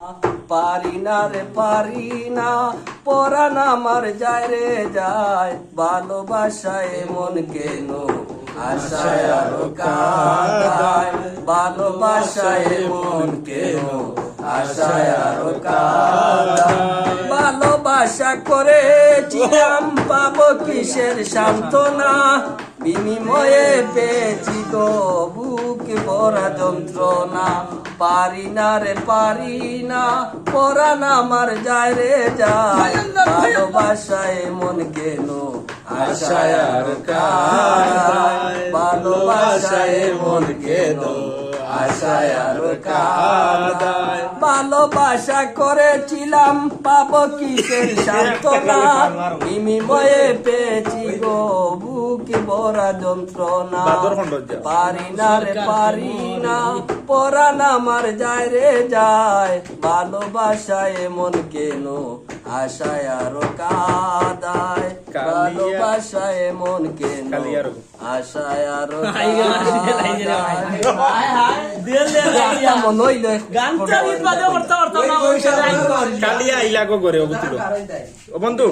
পারি না রে পারি না, পরাণ আমার যায় রে যায়, ভালোবাসায় মন কেন আশায় আরো কাঁদায়, ভালোবাসায় মন কেন আশায় আরো কাঁদায়। ভালোবাসা করেছিলাম পাবো কিসের সান্ত্বনা, বিনিময়ে পেয়েছি গো বুক ভরা যন্ত্রণা। পারি না রে পারি না, পরাণ আমার যায় রে যায়, ভালোবাসায় মন কেন আশায় আর কাঁদায়, ভালোবাসায় মন কেন আশায় আর কাঁদায়। ভালোবাসা করেছিলাম পাবো কিসের সান্ত্বনা, বিনিময়ে পেয়েছি গো বুক ভরা যন্ত্রণা। পারি না রে পারি না, পরাণ আমার যায় রে যায়, ভালোবাসায় মন কেন আশায় আরো কাঁদায়, ভালোবাসায় মন কেন আশায় আরো কালিয়া ইলাগো করে বন্ধু।